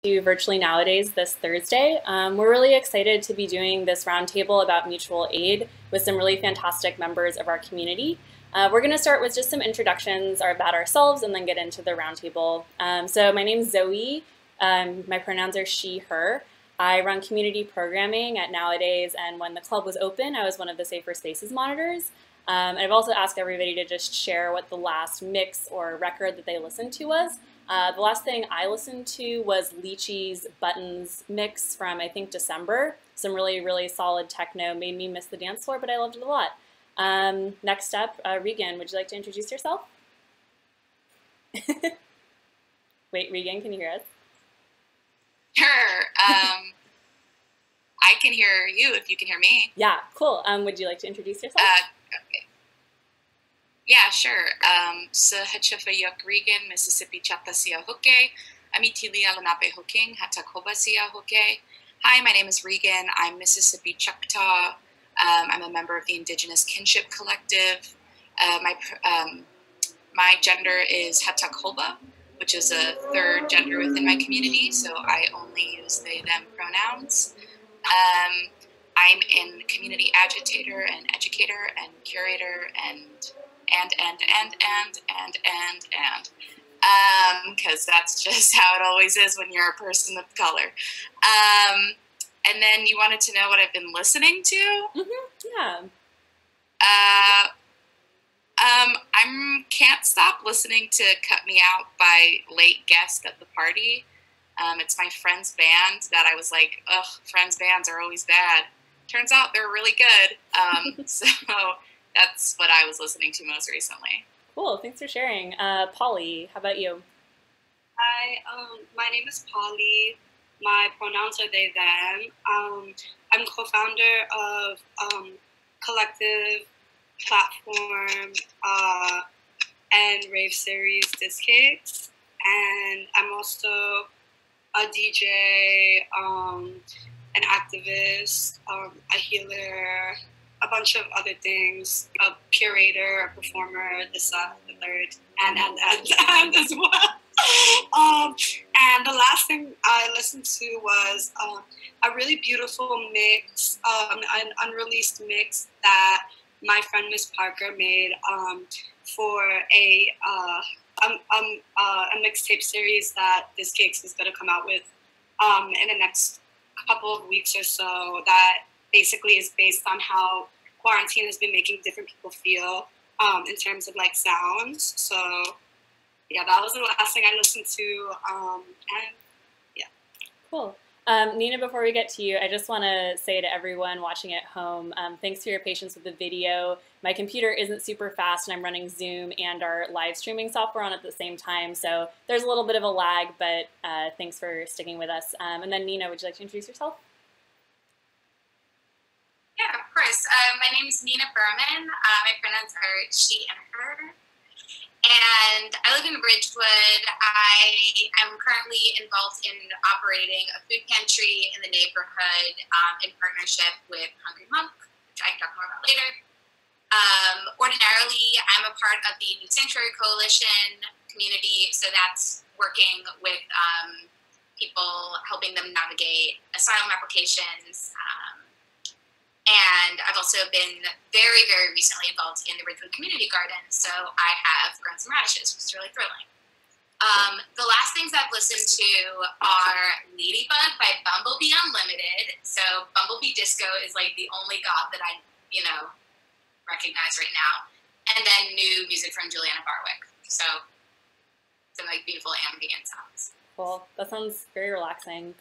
to Virtually Nowadays this Thursday. We're really excited to be doing this roundtable about mutual aid with some really fantastic members of our community. We're going to start with just some introductions about ourselves and then get into the roundtable. So my name is Zoe. My pronouns are she, her. I run community programming at Nowadays, and when the club was open, I was one of the Safer Spaces monitors. And I've also asked everybody to just share what the last mix or record that they listened to was. The last thing I listened to was Lychee's Buttons mix from, I think, December. Some really, really solid techno. Made me miss the dance floor, but I loved it a lot. Next up, Regan, would you like to introduce yourself? Wait, Regan, can you hear us? Sure. I can hear you if you can hear me. Yeah, cool. Would you like to introduce yourself? Okay. Yeah, sure. Sahachafayak Regan, Mississippi Chatasia Hoke, Amitilia Lenape Hoking, Hatakobasia Hoke. Hi, my name is Regan. I'm Mississippi Choctaw. I'm a member of the Indigenous Kinship Collective. My gender is Hatakoba, which is a third gender within my community, so I only use they, them pronouns. I'm a community agitator and educator and curator because that's just how it always is when you're a person of color. And then you wanted to know what I've been listening to? Yeah. I can't stop listening to Cut Me Out by Late Guest at the Party. It's my friend's band that I was like, ugh, friends' bands are always bad. Turns out they're really good. So that's what I was listening to most recently. Cool, thanks for sharing. Polly, how about you? Hi, my name is Polly. My pronouns are they, them. I'm co-founder of collective platform and rave series Discakes, and I'm also a DJ, an activist, a healer, a bunch of other things, a curator, a performer, this, the third, and as well. And the last thing I listened to was a really beautiful mix, an unreleased mix that my friend Miss Parker made for a mixtape series that Discakes is going to come out with in the next couple of weeks or so, that basically is based on how quarantine has been making different people feel in terms of like sounds. So yeah, that was the last thing I listened to, and yeah. Cool. Nina, before we get to you, I just want to say to everyone watching at home, thanks for your patience with the video. My computer isn't super fast, and I'm running Zoom and our live streaming software on at the same time, so there's a little bit of a lag, but thanks for sticking with us. And then Nina, would you like to introduce yourself? Yeah, of course. My name is Nina Berman. My pronouns are she and her. And I live in Ridgewood. I am currently involved in operating a food pantry in the neighborhood in partnership with Hungry Monk, which I can talk more about later. Ordinarily, I'm a part of the New Sanctuary Coalition community, so that's working with people, helping them navigate asylum applications. And I've also been very, very recently involved in the Ridgewood Community Garden, so I have grown some radishes, which is really thrilling. The last things I've listened to are Ladybug by Bumblebee Unlimited. So Bumblebee Disco is like the only god that I, recognize right now. And then new music from Juliana Barwick. So some like beautiful ambient sounds. Cool. That sounds very relaxing.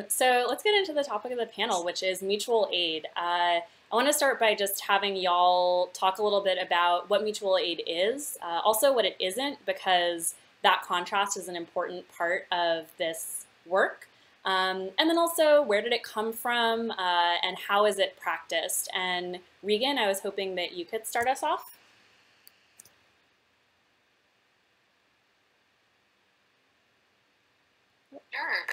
So let's get into the topic of the panel, which is mutual aid. I want to start by just having y'all talk a little bit about what mutual aid is, also what it isn't, because that contrast is an important part of this work. And then also, where did it come from, and how is it practiced? And Regan, I was hoping that you could start us off. Sure.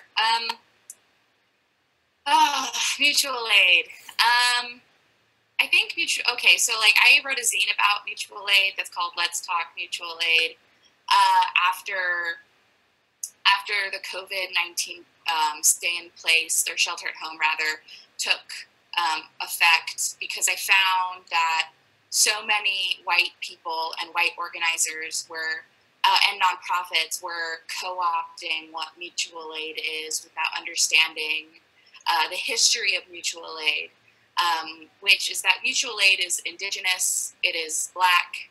Mutual aid. I think okay, so like I wrote a zine about mutual aid that's called Let's Talk Mutual Aid after after the COVID-19 stay in place, or shelter at home rather, took effect, because I found that so many white people and white organizers were, and nonprofits were co-opting what mutual aid is without understanding the history of mutual aid, which is that mutual aid is Indigenous, it is Black,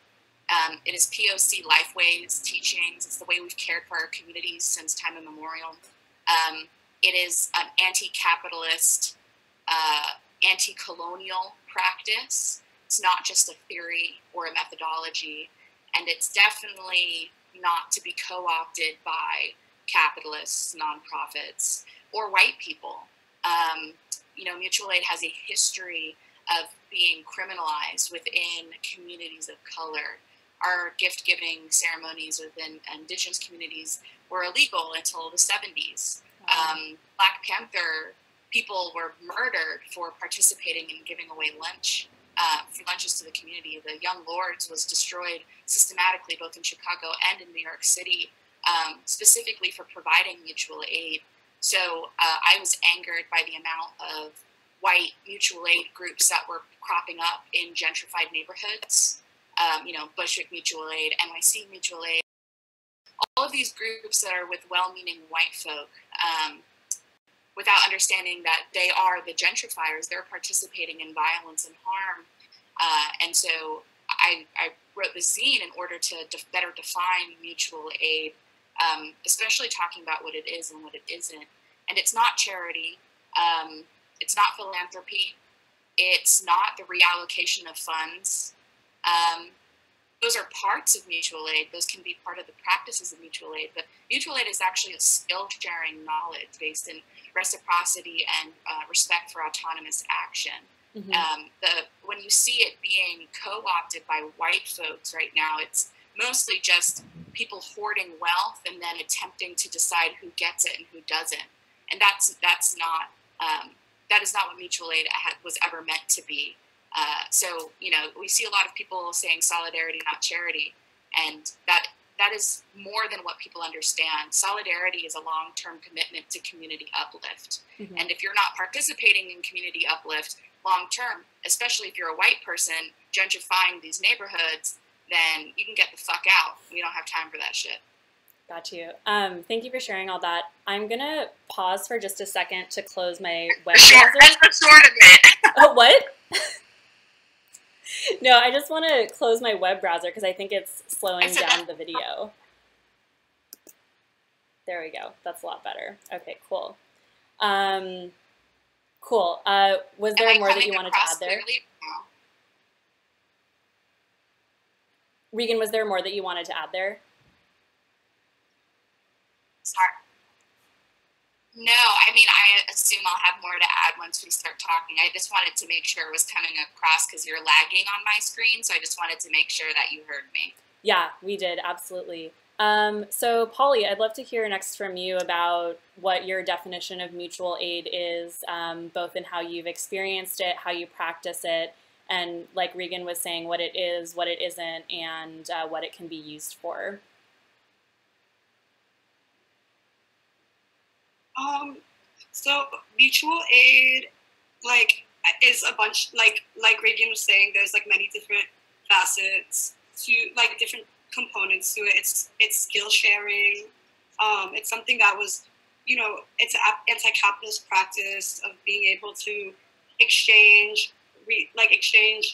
it is POC lifeways, teachings. It's the way we've cared for our communities since time immemorial. It is an anti-capitalist, anti-colonial practice. It's not just a theory or a methodology, and it's definitely not to be co-opted by capitalists, nonprofits, or white people. You know, mutual aid has a history of being criminalized within communities of color. Our gift-giving ceremonies within Indigenous communities were illegal until the 70s. Black Panther people were murdered for participating in giving away lunches to the community. The Young Lords was destroyed systematically both in Chicago and in New York City, specifically for providing mutual aid. So I was angered by the amount of white mutual aid groups that were cropping up in gentrified neighborhoods. You know, Bushwick Mutual Aid, NYC Mutual Aid, all of these groups that are with well-meaning white folk, without understanding that they are the gentrifiers. They're participating in violence and harm. And so I wrote the zine in order to better define mutual aid, especially talking about what it is and what it isn't. And it's not charity. It's not philanthropy. It's not the reallocation of funds. Those are parts of mutual aid. Those can be part of the practices of mutual aid, but mutual aid is actually a skill-sharing knowledge based in reciprocity and respect for autonomous action. Mm-hmm. When you see it being co-opted by white folks right now, it's mostly just people hoarding wealth and then attempting to decide who gets it and who doesn't. And that is not what mutual aid was ever meant to be. So, you know, we see a lot of people saying solidarity, not charity, and that is more than what people understand. Solidarity is a long-term commitment to community uplift. Mm-hmm. And if you're not participating in community uplift long-term, especially if you're a white person gentrifying these neighborhoods, then you can get the fuck out. We don't have time for that shit. Got you. Thank you for sharing all that. I'm going to pause for just a second to close my web browser. That's the sort of it. Oh, what? No, I just want to close my web browser because I think it's slowing down the video. There we go. That's a lot better. Okay, cool. Cool. Was there more that you wanted to add there? Regan, was there more that you wanted to add there? Sorry. No, I mean, I assume I'll have more to add once we start talking. I just wanted to make sure it was coming across because you're lagging on my screen, so I just wanted to make sure that you heard me. Yeah, we did, absolutely. So, Polly, I'd love to hear next from you about what your definition of mutual aid is, both in how you've experienced it, how you practice it, and like Regan was saying, what it is, what it isn't, and what it can be used for. So mutual aid, like, is a bunch, like Regan was saying, there's like many different facets to, like, different components to it. It's skill sharing. It's something that was, you know, it's an anti-capitalist practice of being able to exchange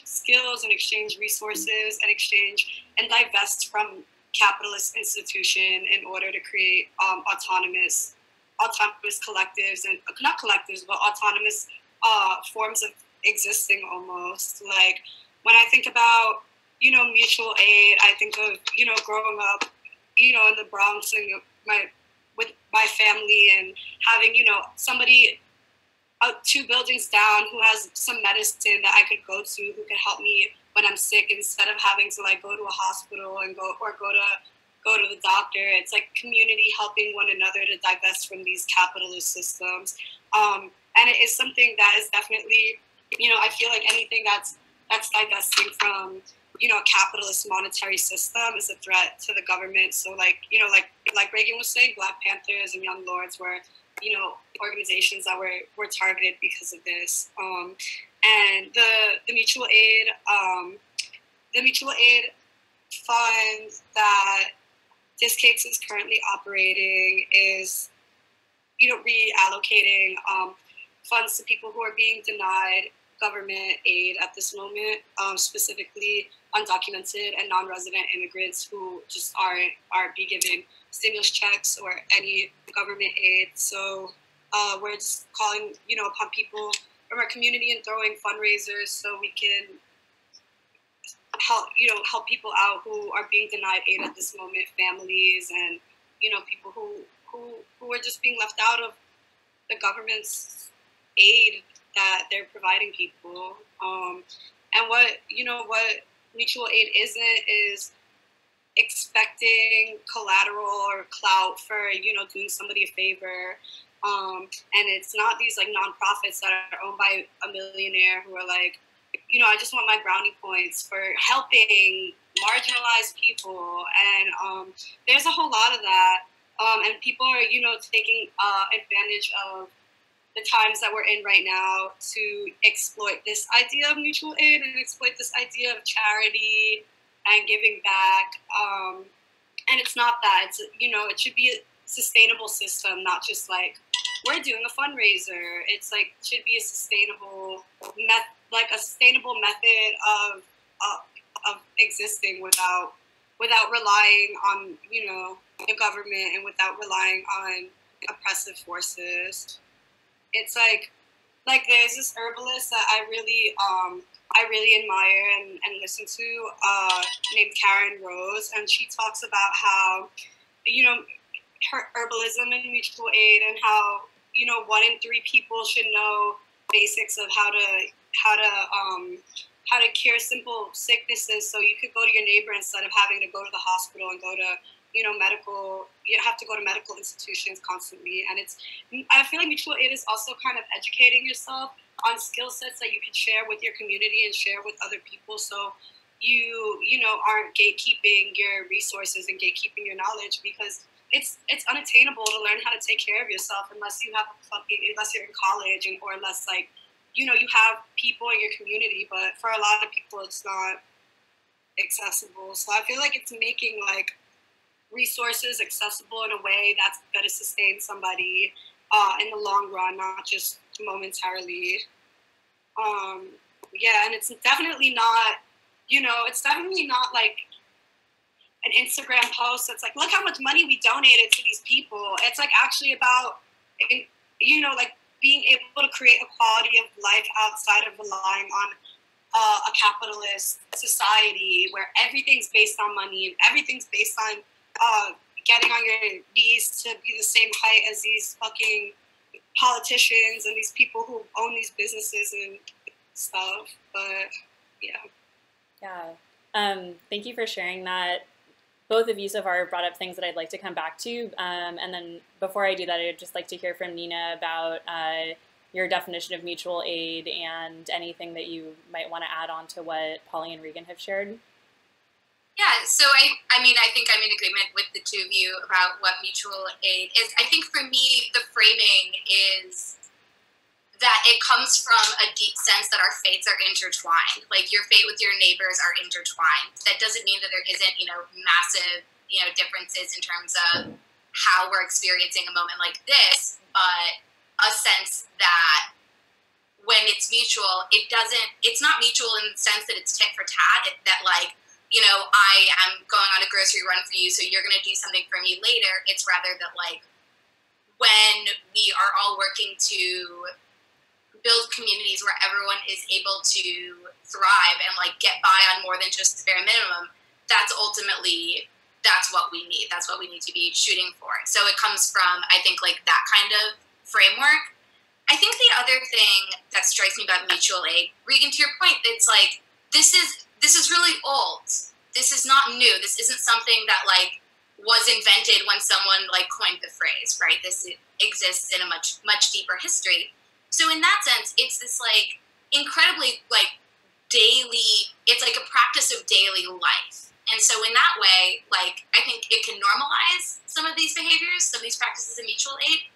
skills and exchange resources and exchange and divest from capitalist institution in order to create autonomous collectives, and not collectives, but autonomous forms of existing almost. Like, when I think about, you know, mutual aid, I think of, you know, growing up, you know, in the Bronx and with my family and having, you know, somebody 2 buildings down who has some medicine that I could go to, who could help me when I'm sick, instead of having to, like, go to a hospital and go to the doctor. It's like community helping one another to divest from these capitalist systems. And it is something that is definitely, you know, I feel like anything that's divesting from, a capitalist monetary system is a threat to the government. So like Reagan was saying, Black Panthers and Young Lords were, organizations that were targeted because of this. And the mutual aid fund that Discakes is currently operating is, reallocating funds to people who are being denied government aid at this moment, specifically undocumented and non-resident immigrants who just aren't being given stimulus checks or any government aid. So we're just calling, upon people from our community and throwing fundraisers so we can help people out who are being denied aid at this moment, families and, people who are just being left out of the government's aid that they're providing people. And what mutual aid isn't is expecting collateral or clout for, doing somebody a favor. And it's not these like nonprofits that are owned by a millionaire who are like, I just want my brownie points for helping marginalized people. And there's a whole lot of that. And people are, taking advantage of the times that we're in right now to exploit this idea of mutual aid and exploit this idea of charity and giving back. And it's not that. It's, it should be a sustainable system, not just like, we're doing a fundraiser. It's like, it should be a sustainable method of existing without relying on, the government and without relying on oppressive forces. It's like there's this herbalist that I really admire and listen to, named Karen Rose, and she talks about how, her herbalism and mutual aid and how, 1 in 3 people should know basics of how to cure simple sicknesses. So you could go to your neighbor instead of having to go to the hospital and go to, you have to go to medical institutions constantly. And I feel like mutual aid is also kind of educating yourself on skill sets that you can share with your community and share with other people. So you aren't gatekeeping your resources and gatekeeping your knowledge, because it's unattainable to learn how to take care of yourself unless unless you're in college or unless like, you have people in your community, but for a lot of people, it's not accessible. So I feel like it's making like resources accessible in a way that's going to sustain somebody in the long run, not just momentarily. Yeah, and it's definitely not, like an Instagram post that's like, look how much money we donated to these people. It's like actually about, like being able to create a quality of life outside of relying on a capitalist society where everything's based on money and everything's based on getting on your knees to be the same height as these fucking politicians and these people who own these businesses and stuff. But yeah. Thank you for sharing that. Both of you so far brought up things that I'd like to come back to. And then before I do that, I'd just like to hear from Nina about your definition of mutual aid and anything that you might want to add on to what Polly and Regan have shared. Yeah, so I think I'm in agreement with the two of you about what mutual aid is. I think for me, the framing is that it comes from a deep sense that our fates are intertwined. Like your fate with your neighbors are intertwined. That doesn't mean that there isn't, massive, differences in terms of how we're experiencing a moment like this, but a sense that when it's mutual, it's not mutual in the sense that it's tit for tat, that like, I am going on a grocery run for you, so you're going to do something for me later. It's rather that like when we are all working to build communities where everyone is able to thrive and like get by on more than just the bare minimum, that's what we need. That's what we need to be shooting for. So it comes from, I think, like that kind of framework. I think the other thing that strikes me about mutual aid, Regan, to your point, it's like, this is really old. This is not new. This isn't something that like was invented when someone like coined the phrase, right? This exists in a much deeper history. So in that sense, it's this like incredibly like it's like a practice of daily life. And so in that way, like, I think it can normalize some of these behaviors, some of these practices of mutual aid.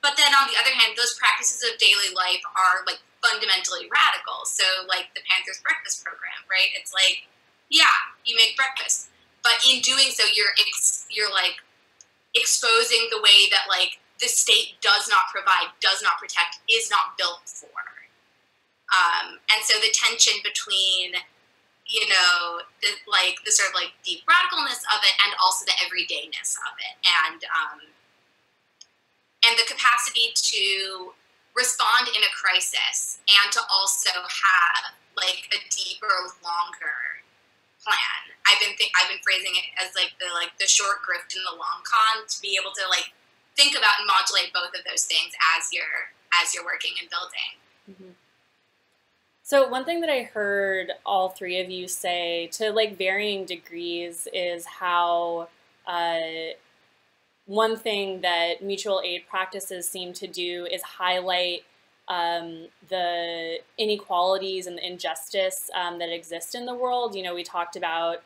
But then on the other hand, those practices of daily life are like fundamentally radical. So like the Panthers breakfast program, right? It's like, yeah, you make breakfast, but in doing so, you're like exposing the way that like the state does not provide, does not protect, is not built for. And so the tension between, you know, the sort of like deep radicalness of it and also the everydayness of it, and the capacity to respond in a crisis and to also have like a deeper, longer plan. I've been phrasing it as like the short grift and the long con, to be able to like think about and modulate both of those things as you're working and building. Mm-hmm. So one thing that I heard all three of you say, to like varying degrees, is how one thing that mutual aid practices seem to do is highlight the inequalities and the injustice that exist in the world. You know, we talked about,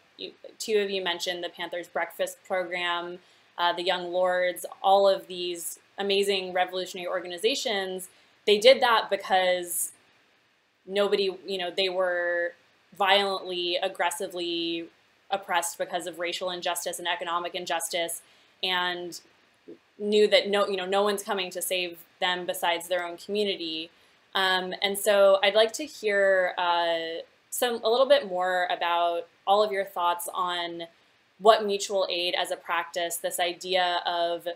two of you mentioned the Panthers Breakfast Program, the Young Lords, all of these amazing revolutionary organizations. They did that because nobody, you know, they were violently, aggressively oppressed because of racial injustice and economic injustice, and knew that no one's coming to save them besides their own community. And so I'd like to hear a little bit more about all of your thoughts on what mutual aid as a practice, this idea of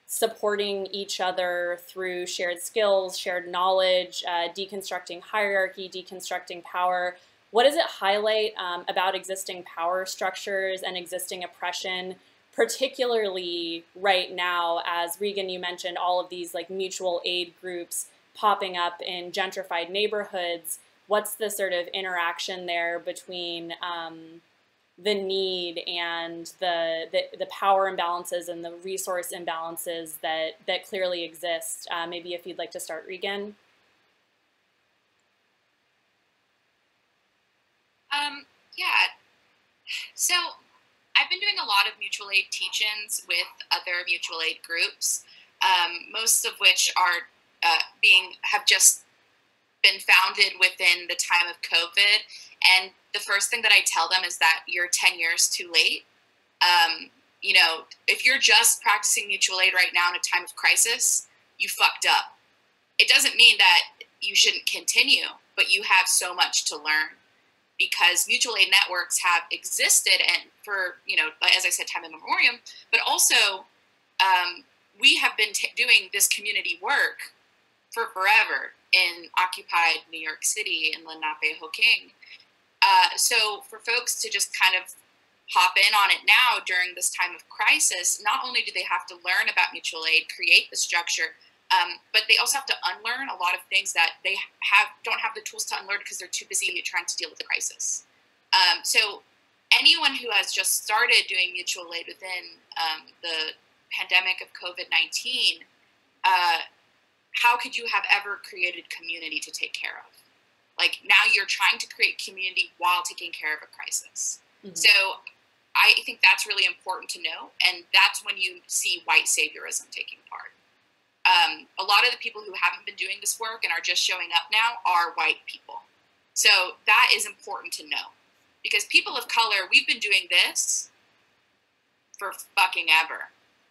supporting each other through shared skills, shared knowledge, deconstructing hierarchy, deconstructing power. What does it highlight about existing power structures and existing oppression, particularly right now, as Regan, you mentioned all of these like mutual aid groups popping up in gentrified neighborhoods? What's the sort of interaction there between the need and the power imbalances and the resource imbalances that clearly exist? Maybe if you'd like to start, Regan. Yeah. So I've been doing a lot of mutual aid teach-ins with other mutual aid groups, most of which are have just been founded within the time of COVID. And the first thing that I tell them is that you're 10 years too late. You know, if you're just practicing mutual aid right now in a time of crisis, you fucked up. It doesn't mean that you shouldn't continue, but you have so much to learn, because mutual aid networks have existed and for, you know, as I said, time immemorial, but also we have been doing this community work for forever in occupied New York City, in Lenape-Hoking. So for folks to just kind of hop in on it now during this time of crisis, not only do they have to learn about mutual aid, create the structure, but they also have to unlearn a lot of things that they don't have the tools to unlearn because they're too busy trying to deal with the crisis. So anyone who has just started doing mutual aid within the pandemic of COVID-19, how could you have ever created community to take care of? Like, now you're trying to create community while taking care of a crisis. Mm-hmm. So I think that's really important to know, and that's when you see white saviorism taking part. A lot of the people who haven't been doing this work and are just showing up now are white people. So that is important to know, because people of color, we've been doing this for fucking ever.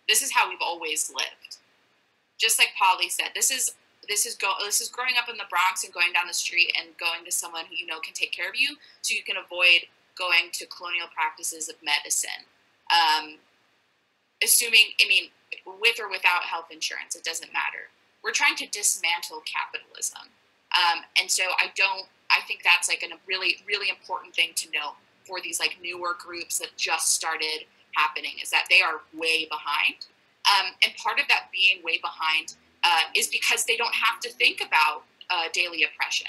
This is how we've always lived. Just like Polly said, this is growing up in the Bronx and going down the street and going to someone who you know can take care of you, so you can avoid going to colonial practices of medicine. With or without health insurance, it doesn't matter. We're trying to dismantle capitalism. And so I think that's like a really, really important thing to know for these like newer groups that just started happening, is that they are way behind. And part of that being way behind is because they don't have to think about daily oppression.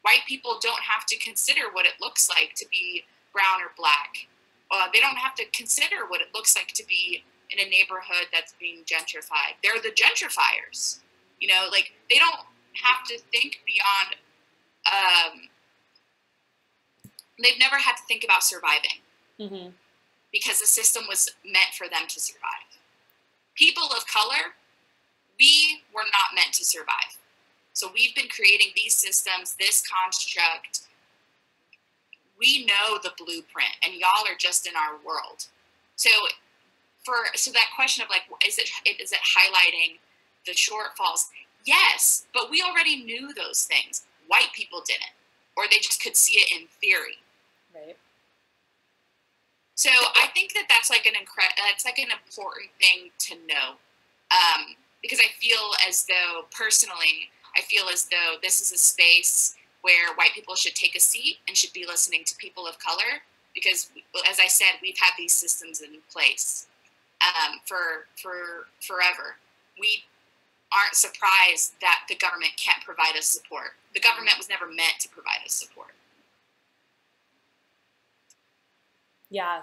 White people don't have to consider what it looks like to be brown or black. They don't have to consider what it looks like to be in a neighborhood that's being gentrified. They're the gentrifiers. You know, like, they don't have to think beyond they've never had to think about surviving Mm-hmm. because the system was meant for them to survive. People of color, we were not meant to survive. So we've been creating these systems, this construct. We know the blueprint, and y'all are just in our world. So that question of like, is it highlighting the shortfalls? Yes, but we already knew those things. White people didn't, or they just could see it in theory. Right. So I think that's like an important thing to know, because I feel as though personally, this is a space where white people should take a seat and should be listening to people of color, because, as I said, we've had these systems in place for forever. We aren't surprised that the government can't provide us support. The government was never meant to provide us support. Yeah,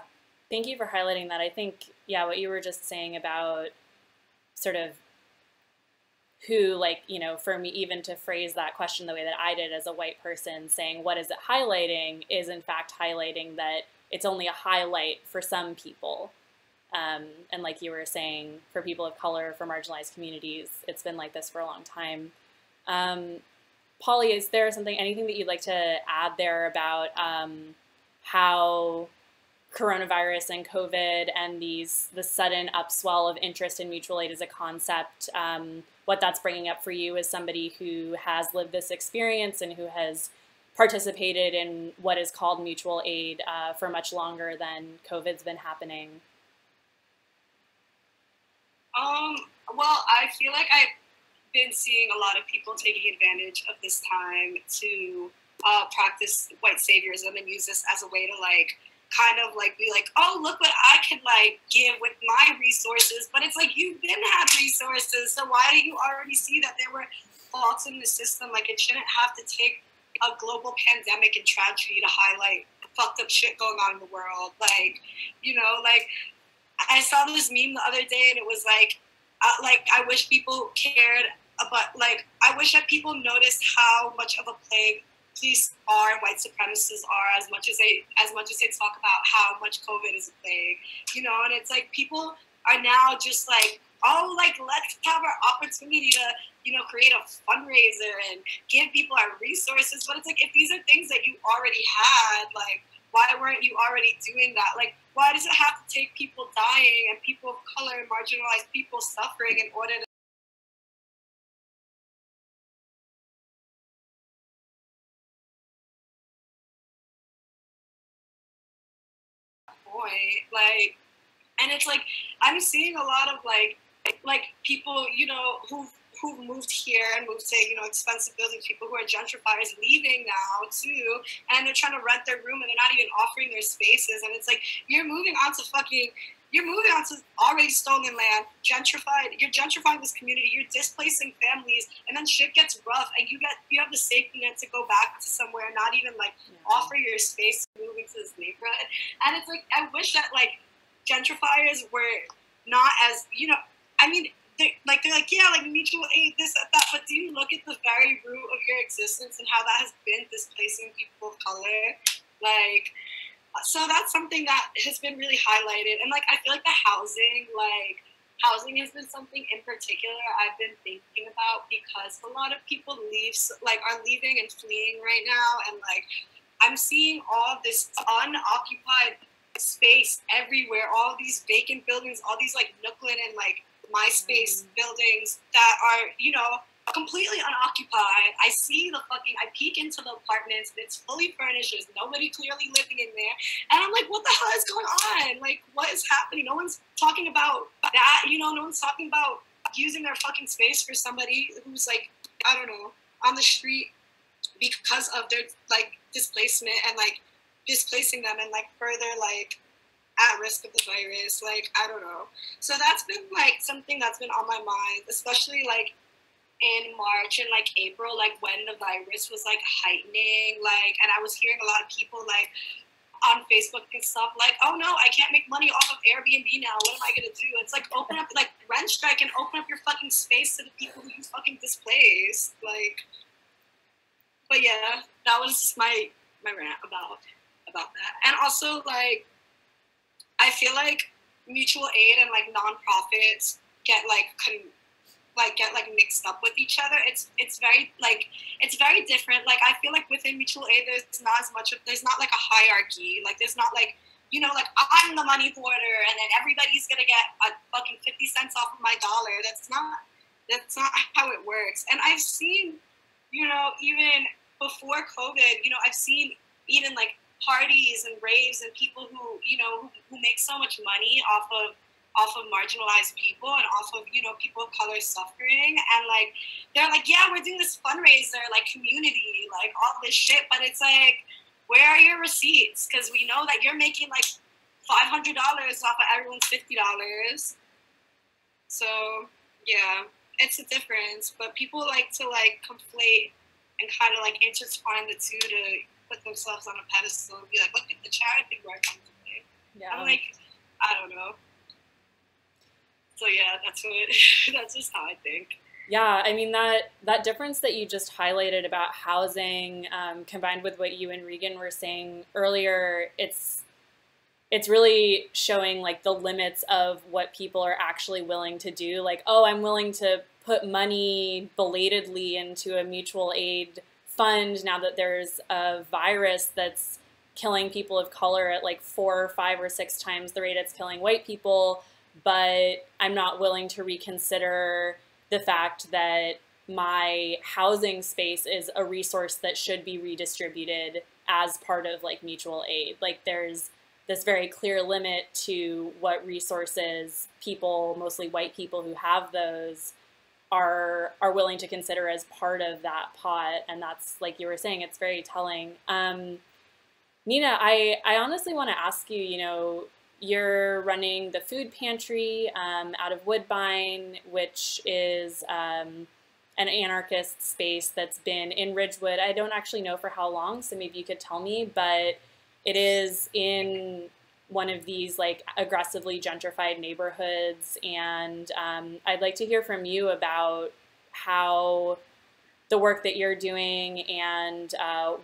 thank you for highlighting that. I think, yeah, what you were just saying about sort of who, like, you know, for me, even to phrase that question the way that I did as a white person, saying, what is it highlighting, is in fact highlighting that it's only a highlight for some people. And like you were saying, for people of color, for marginalized communities, it's been like this for a long time. Polly, is there anything that you'd like to add there about how coronavirus and COVID and the sudden upswell of interest in mutual aid as a concept, what that's bringing up for you as somebody who has lived this experience and who has participated in what is called mutual aid for much longer than COVID's been happening? Well, I feel like I've been seeing a lot of people taking advantage of this time to practice white saviorism and use this as a way to like kind of like be like, oh, look what I can like give with my resources. But it's like, you didn't have resources, so why do you already see that there were faults in the system? Like, it shouldn't have to take a global pandemic and tragedy to highlight the fucked up shit going on in the world. Like, you know, like I saw this meme the other day and it was like I wish people cared, but like I wish that people noticed how much of a plague police are and white supremacists are, as much as they talk about how much COVID is a plague, you know. And it's like people are now just like, oh, like let's have our opportunity to, you know, create a fundraiser and give people our resources. But it's like, if these are things that you already had, like why weren't you already doing that? Like, why does it have to take people dying and people of color and marginalized people suffering in order to point? Like, and it's like I'm seeing a lot of like people, you know, who've moved here and moved to, you know, expensive buildings, people who are gentrifiers leaving now too, and they're trying to rent their room and they're not even offering their spaces. And it's like, you're moving onto already stolen land, you're gentrifying this community, you're displacing families, and then shit gets rough and you have the safety net to go back to somewhere, not even like offer your space to move into this neighborhood. And it's like, I wish that like gentrifiers were not as, you know, I mean, they're like, yeah, like mutual aid, this, that, but do you look at the very root of your existence and how that has been displacing people of color? Like, so that's something that has been really highlighted. And like, I feel like housing has been something in particular I've been thinking about, because a lot of people are leaving and fleeing right now. And like, I'm seeing all this unoccupied space everywhere, all these vacant buildings, all these like Nooklyn and like MySpace buildings that are, you know, completely unoccupied. I peek into the apartments and it's fully furnished. There's nobody clearly living in there. And I'm like, what the hell is going on? Like, what is happening? No one's talking about that, you know, no one's talking about using their fucking space for somebody who's like, I don't know, on the street because of their like displacement and like displacing them and like further like at risk of the virus. Like, I don't know. So that's been like something that's been on my mind, especially like in March and like April, like when the virus was like heightening, like, and I was hearing a lot of people like on Facebook and stuff like, oh no, I can't make money off of Airbnb now, what am I gonna do? It's like, open up, like rent strike and open up your fucking space to the people who you fucking displaced. Like, but yeah, that was just my rant about about that. And also, like, I feel like mutual aid and like nonprofits get mixed up with each other. It's very different. Like, I feel like within mutual aid, there's not like a hierarchy. Like, there's not like, you know, like, I'm the money hoarder and then everybody's gonna get a fucking 50 cents off of my dollar. That's not how it works. And I've seen, you know, even before COVID, you know, I've seen even like parties and raves and people who, you know, who make so much money off of marginalized people and off of, you know, people of color suffering. And like, they're like, yeah, we're doing this fundraiser, like community, like all this shit. But it's like, where are your receipts? Because we know that you're making like $500 off of everyone's $50. So yeah, it's a difference. But people like to like conflate and kind of like intertwine the two to put themselves on a pedestal and be like, look at the charity work I'm doing. Yeah. I'm like, I don't know. So yeah, that's just how I think. Yeah, I mean, that difference that you just highlighted about housing, combined with what you and Regan were saying earlier, it's really showing like the limits of what people are actually willing to do. Like, oh, I'm willing to put money belatedly into a mutual aid fund now that there's a virus that's killing people of color at like 4 or 5 or 6 times the rate it's killing white people, but I'm not willing to reconsider the fact that my housing space is a resource that should be redistributed as part of like mutual aid. Like, there's this very clear limit to what resources people, mostly white people who have those, are willing to consider as part of that pot. And that's, like you were saying, it's very telling. Nina, I honestly want to ask you, you know, you're running the food pantry out of Woodbine, which is an anarchist space that's been in Ridgewood. I don't actually know for how long, so maybe you could tell me, but it is in one of these like aggressively gentrified neighborhoods. And I'd like to hear from you about how the work that you're doing and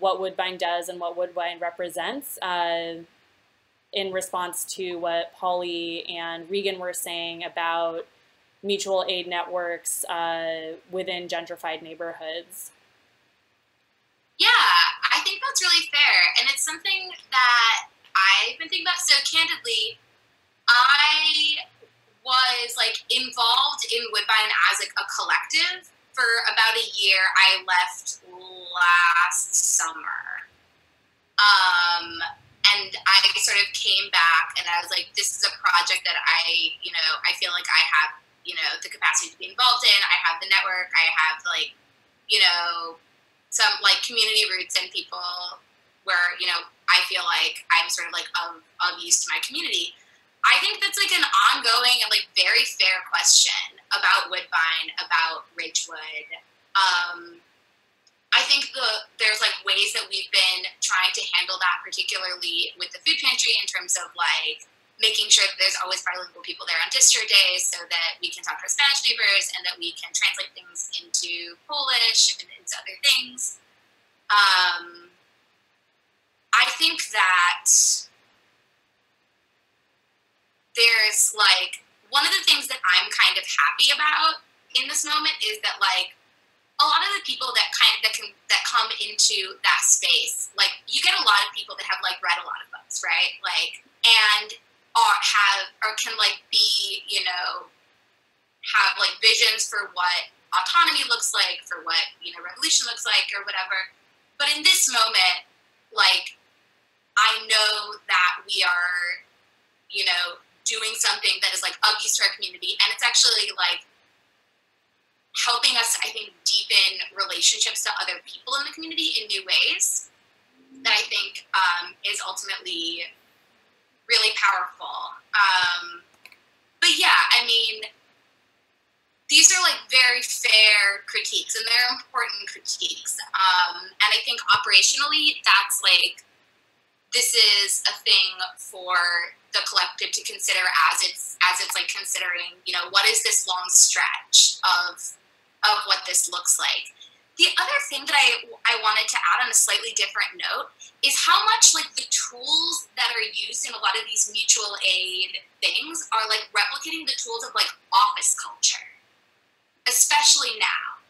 what Woodbine does and what Woodbine represents in response to what Polly and Regan were saying about mutual aid networks within gentrified neighborhoods. Yeah, I think that's really fair. And it's something that I've been thinking about. So candidly, I was like involved in Woodbine as like a collective for about a year. I left last summer. And I sort of came back and I was like, this is a project that I feel like I have, you know, the capacity to be involved in. I have the network. I have like, you know, some like community roots and people where, you know, I feel like I'm sort of like of use to my community. I think that's like an ongoing and like very fair question about Woodbine, about Ridgewood. I think there's like ways that we've been trying to handle that, particularly with the food pantry, in terms of like making sure that there's always bilingual people there on distro days so that we can talk to our Spanish neighbors and that we can translate things into Polish and into other things. I think that there's like, one of the things that I'm kind of happy about in this moment is that like a lot of the people that come into that space, like you get a lot of people that have like read a lot of books, right? Like, and can like be, you know, have like visions for what autonomy looks like, for what, you know, revolution looks like or whatever. But in this moment, like, I know that we are, you know, doing something that is like of use to our community, and it's actually like helping us, I think, deepen relationships to other people in the community in new ways that I think is ultimately really powerful. But yeah, I mean, these are like very fair critiques and they're important critiques. And I think operationally, that's like, this is a thing for the collective to consider as it's like considering, you know, what is this long stretch of what this looks like. The other thing that I I wanted to add on a slightly different note is how much like the tools that are used in a lot of these mutual aid things are like replicating the tools of like office culture, especially now.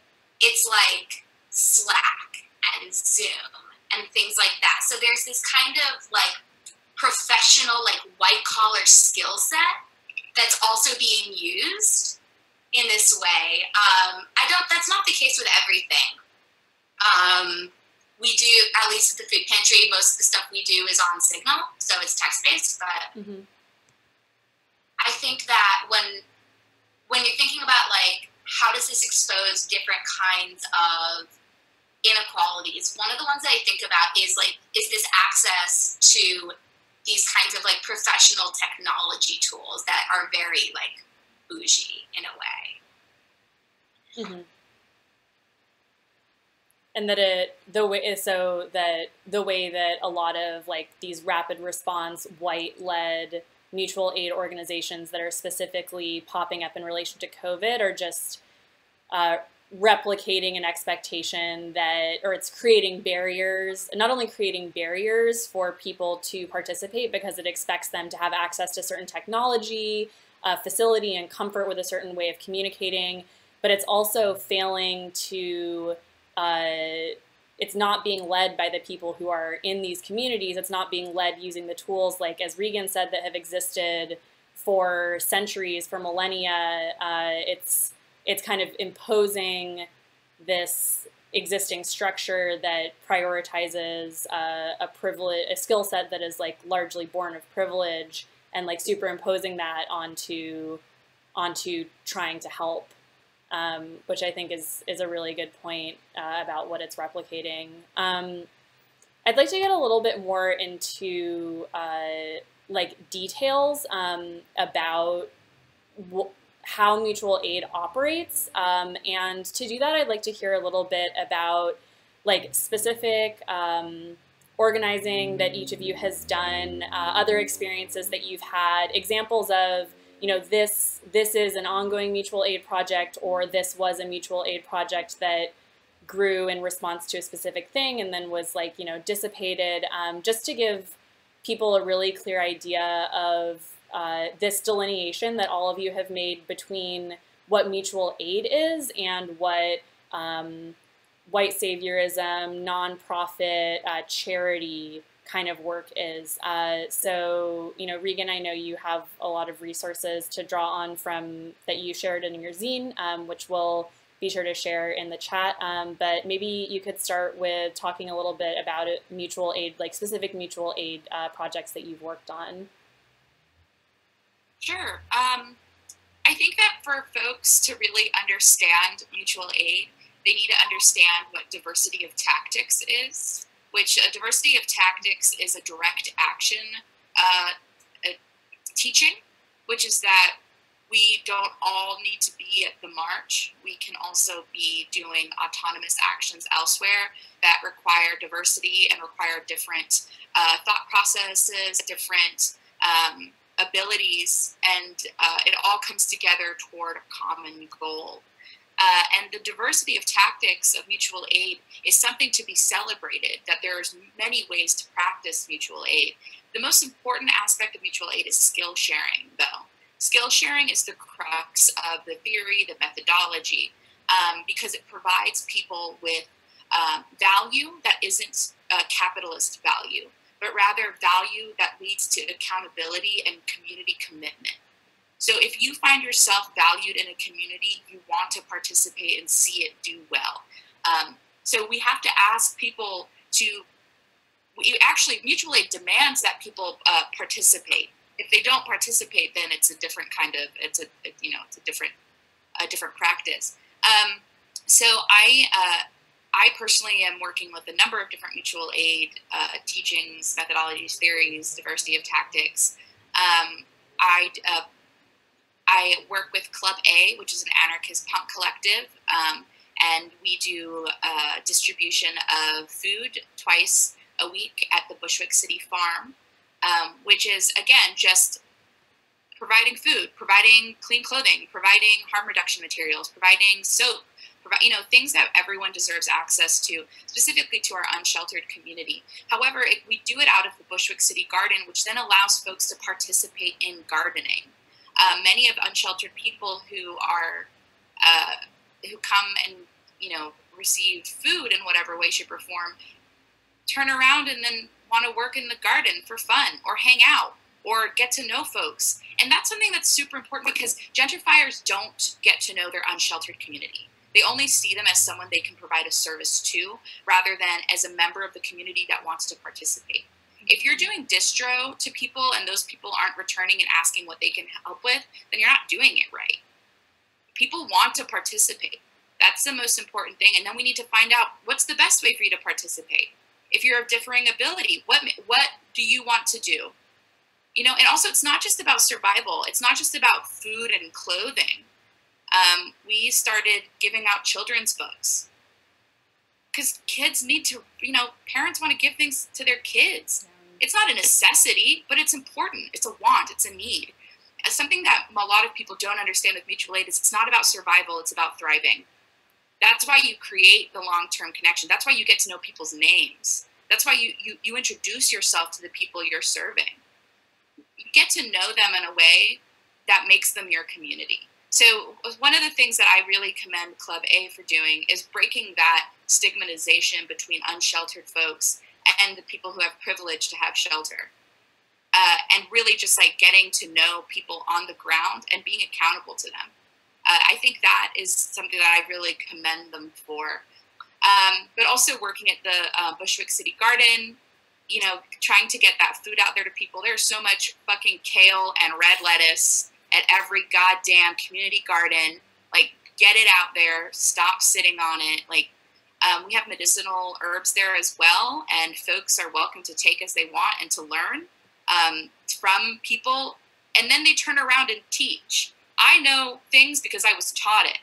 It's like Slack and Zoom and things like that. So there's this kind of like professional, like white collar skill set that's also being used in this way. That's not the case with everything. We do, at least at the food pantry, most of the stuff we do is on Signal, so it's text-based, but I think that when you're thinking about like, how does this expose different kinds of inequalities, one of the ones that I think about is this access to these kinds of like professional technology tools that are very like bougie in a way. And that the way that a lot of like these rapid response white-led mutual aid organizations that are specifically popping up in relation to COVID are just replicating an expectation that, or it's creating barriers, not only creating barriers for people to participate because it expects them to have access to certain technology, facility, and comfort with a certain way of communicating, but it's also failing to, it's not being led by the people who are in these communities. It's not being led using the tools, like as Regan said, that have existed for centuries, for millennia. It's kind of imposing this existing structure that prioritizes a skill set that is like largely born of privilege, and like superimposing that onto trying to help, which I think is a really good point about what it's replicating. I'd like to get a little bit more into like details about how mutual aid operates, and to do that, I'd like to hear a little bit about like specific organizing that each of you has done, other experiences that you've had, examples of, you know, this is an ongoing mutual aid project, or this was a mutual aid project that grew in response to a specific thing and then was like, you know, dissipated, just to give people a really clear idea of this delineation that all of you have made between what mutual aid is and what white saviorism, nonprofit, charity kind of work is. So, you know, Regan, I know you have a lot of resources to draw on from that you shared in your zine, which we'll be sure to share in the chat. But maybe you could start with talking a little bit about mutual aid, like specific mutual aid projects that you've worked on. Sure. I think that for folks to really understand mutual aid, they need to understand what diversity of tactics is, which a diversity of tactics is a direct action teaching, which is that we don't all need to be at the march. We can also be doing autonomous actions elsewhere that require diversity and require different thought processes, different abilities, and it all comes together toward a common goal. And the diversity of tactics of mutual aid is something to be celebrated, that there's many ways to practice mutual aid. The most important aspect of mutual aid is skill sharing, though. Skill sharing is the crux of the theory, the methodology, because it provides people with value that isn't capitalist value, but rather value that leads to accountability and community commitment. So if you find yourself valued in a community, you want to participate and see it do well. So we have to ask people to, actually mutual aid demands that people participate. If they don't participate, then it's a different kind of, it's a different practice. So I personally am working with a number of different mutual aid teachings, methodologies, theories, diversity of tactics. I work with Club A, which is an anarchist punk collective, and we do distribution of food twice a week at the Bushwick City Farm, which is, again, just providing food, providing clean clothing, providing harm reduction materials, providing soap, provide, things that everyone deserves access to, specifically to our unsheltered community. However, we do it out of the Bushwick City Garden, which then allows folks to participate in gardening. Many of unsheltered people who come and, receive food in whatever way, shape, or form, turn around and then want to work in the garden for fun or hang out or get to know folks. And that's something that's super important because gentrifiers don't get to know their unsheltered community. They only see them as someone they can provide a service to rather than as a member of the community that wants to participate. If you're doing distro to people and those people aren't returning and asking what they can help with, then you're not doing it right. People want to participate. That's the most important thing. And then we need to find out what's the best way for you to participate. If you're of differing ability, what do you want to do? And also it's not just about survival. It's not just about food and clothing. We started giving out children's books because kids need to, parents want to give things to their kids. It's not a necessity, but it's important. It's a want. It's a need. Something that a lot of people don't understand with mutual aid is it's not about survival. It's about thriving. That's why you create the long-term connection. That's why you get to know people's names. That's why you introduce yourself to the people you're serving. You get to know them in a way that makes them your community. So one of the things that I really commend Club A for doing is breaking that stigmatization between unsheltered folks and the people who have privilege to have shelter. And really just like getting to know people on the ground and being accountable to them. I think that is something that I really commend them for. But also working at the Bushwick City Garden, trying to get that food out there to people. There's so much fucking kale and red lettuce at every goddamn community garden. Like, get it out there. Stop sitting on it. Like, we have medicinal herbs there as well, and folks are welcome to take as they want and to learn from people. And then they turn around and teach. I know things because I was taught it.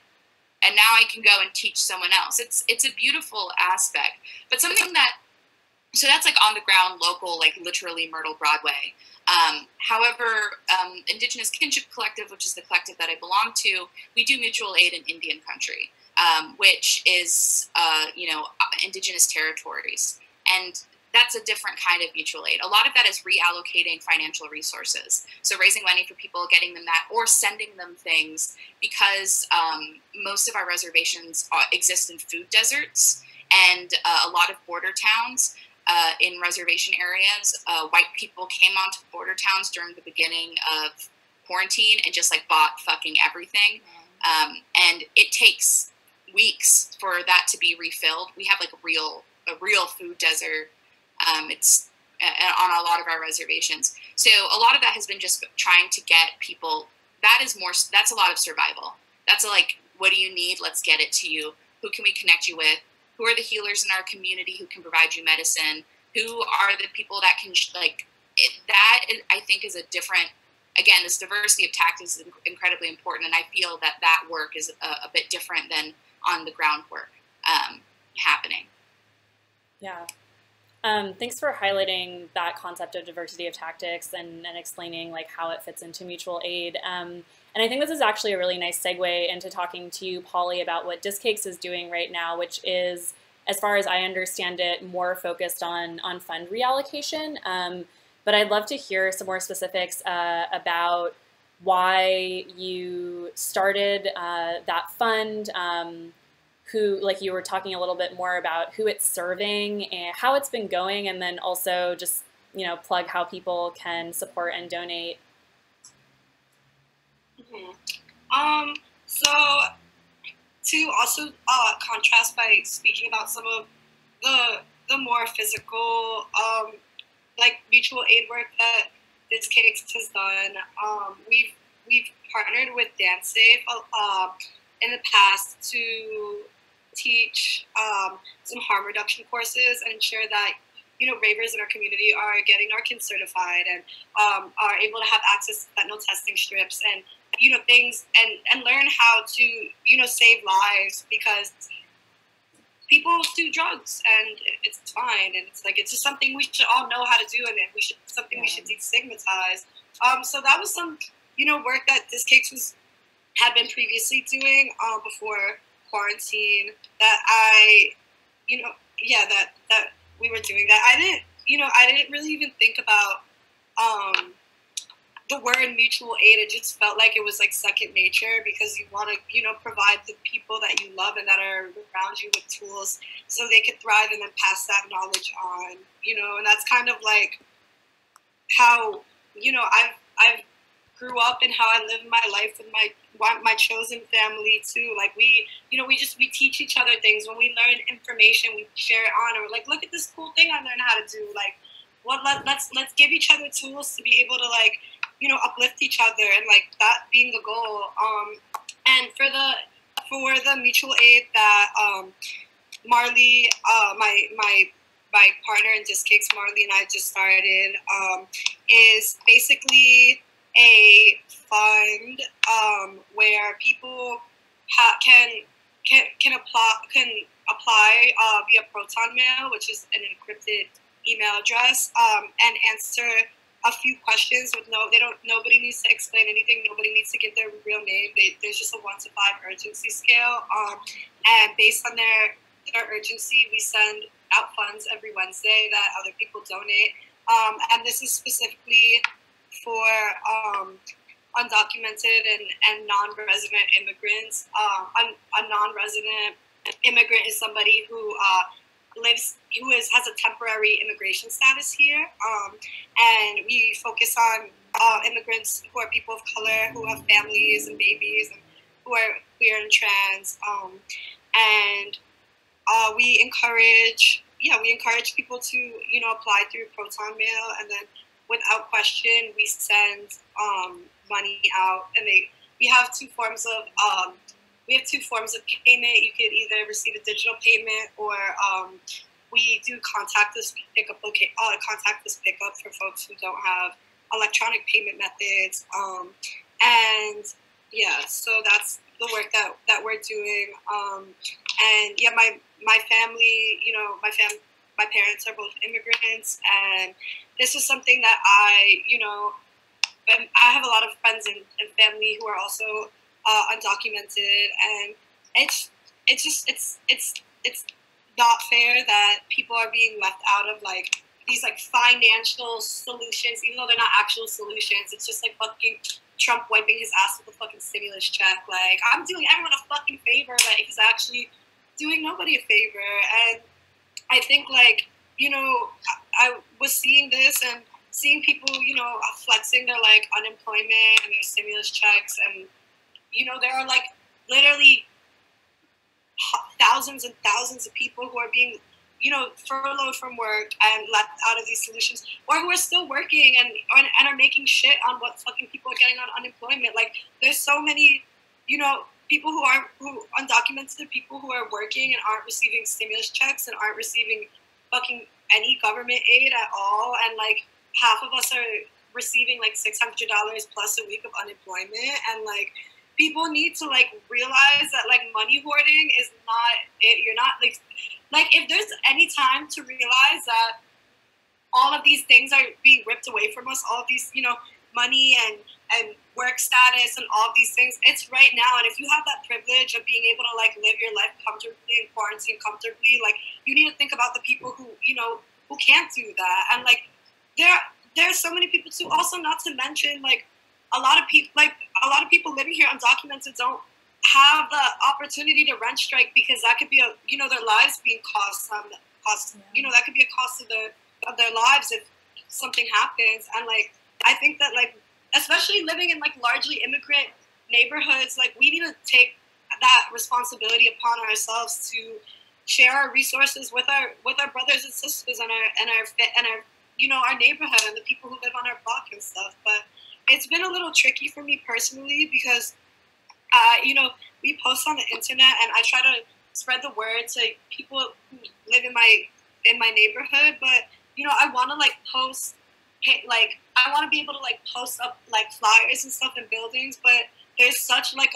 And now I can go and teach someone else. It's a beautiful aspect. But something so that's like on the ground, local, like literally Myrtle Broadway. However, Indigenous Kinship Collective, which is the collective that I belong to, we do mutual aid in Indian country, which is, indigenous territories. And that's a different kind of mutual aid. A lot of that is reallocating financial resources. So raising money for people, getting them that, or sending them things because most of our reservations exist in food deserts and a lot of border towns in reservation areas. White people came onto border towns during the beginning of quarantine and just like bought fucking everything. And it takes weeks for that to be refilled. We have like a real food desert. It's on a lot of our reservations. So a lot of that has been just trying to get people, that's a lot of survival. That's like, what do you need? Let's get it to you. Who can we connect you with? Who are the healers in our community who can provide you medicine? Who are the people that can, I think is a different, again, this diversity of tactics is incredibly important. And I feel that work is a bit different than on the ground work happening. Yeah. Thanks for highlighting that concept of diversity of tactics and explaining like how it fits into mutual aid. And I think this is actually a really nice segue into talking to you, Polly, about what Discakes is doing right now, which is, as far as I understand it, more focused on fund reallocation. But I'd love to hear some more specifics about why you started that fund, who, like you were talking a little bit more about who it's serving and how it's been going, and then also just, plug how people can support and donate. Mm-hmm. So to also contrast by speaking about some of the more physical, like mutual aid work that Discakes has done, we've partnered with Dance Safe in the past to teach some harm reduction courses and ensure that ravers in our community are getting Narcan certified and are able to have access to fentanyl testing strips and things and learn how to save lives, because people do drugs and it's fine, and it's just something we should all know how to do, and we should destigmatize. So that was some work that Discakes had been previously doing before quarantine that I, that we were doing that. I didn't really even think about the word mutual aid. It just felt like it was like second nature, because you want to, provide the people that you love and that are around you with tools so they could thrive, and then pass that knowledge on, and that's kind of like how, I've grew up and how I live my life with my chosen family too. Like we teach each other things. When we learn information, we share it on, or like, look at this cool thing I learned how to do. Like, let's give each other tools to be able to like, uplift each other, and like that being the goal. And for the mutual aid that Marley, my partner in Discakes, Marley, and I just started, is basically a fund where people can apply via Proton Mail, which is an encrypted email address, and answer a few questions with nobody needs to explain anything. Nobody needs to give their real name. There's just a 1 to 5 urgency scale, and based on their urgency, we send out funds every Wednesday that other people donate. And this is specifically for undocumented and non-resident immigrants. A non-resident immigrant is somebody who has a temporary immigration status here, and we focus on immigrants who are people of color, who have families and babies, and who are queer and trans, and we encourage people to apply through Proton Mail, and then without question we send money out, and we have two forms of payment. You could either receive a digital payment, or we do contactless pickup for folks who don't have electronic payment methods. And yeah, so that's the work that we're doing. And yeah, my family, my parents are both immigrants, and this is something that I have a lot of friends and family who are also undocumented, and it's not fair that people are being left out of like these like financial solutions, even though they're not actual solutions. It's just like fucking Trump wiping his ass with a fucking stimulus check. Like, I'm doing everyone a fucking favor, but he's actually doing nobody a favor. And I think like, I was seeing this and seeing people, flexing their like unemployment and their stimulus checks, and there are like literally thousands and thousands of people who are being, furloughed from work and left out of these solutions, or who are still working and are making shit on what fucking people are getting on unemployment. Like, there's so many, people who undocumented people who are working and aren't receiving stimulus checks and aren't receiving fucking any government aid at all, and like half of us are receiving like $600 plus a week of unemployment, and like people need to like realize that like money hoarding is not it. You're not like if there's any time to realize that all of these things are being ripped away from us, all of these money and work status and all of these things, it's right now. And if you have that privilege of being able to like live your life comfortably and quarantine comfortably, like you need to think about the people who who can't do that. And like there's so many people too. Also, not to mention like a lot of people living here undocumented don't have the opportunity to rent strike, because that could be their lives being cost. That could be a cost of their lives if something happens. And like I think that like especially living in like largely immigrant neighborhoods, like we need to take that responsibility upon ourselves to share our resources with our brothers and sisters and our neighborhood and the people who live on our block and stuff. But it's been a little tricky for me personally, because we post on the internet and I try to spread the word to people who live in my neighborhood, but I want to like post, like I want to be able to like post up like flyers and stuff in buildings, but there's such like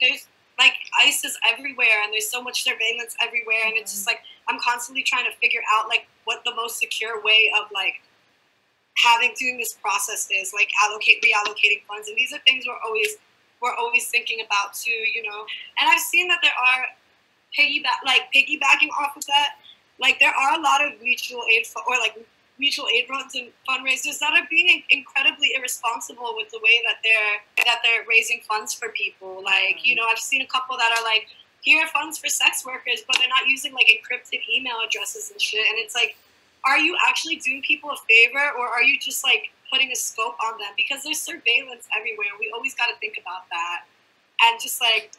there's like ICE is everywhere and there's so much surveillance everywhere, and it's just like I'm constantly trying to figure out like what the most secure way of like doing this process is, like reallocating funds. And these are things we're always we're always thinking about too, you know. And I've seen that there are piggybacking off of that, like there are a lot of mutual aid mutual aid runs and fundraisers that are being incredibly irresponsible with the way that they're raising funds for people. Like, you know, I've seen a couple that are like, here are funds for sex workers, but they're not using like encrypted email addresses and shit. And it's like, are you actually doing people a favor, or are you just like putting a scope on them? Because there's surveillance everywhere. We always got to think about that. And just like,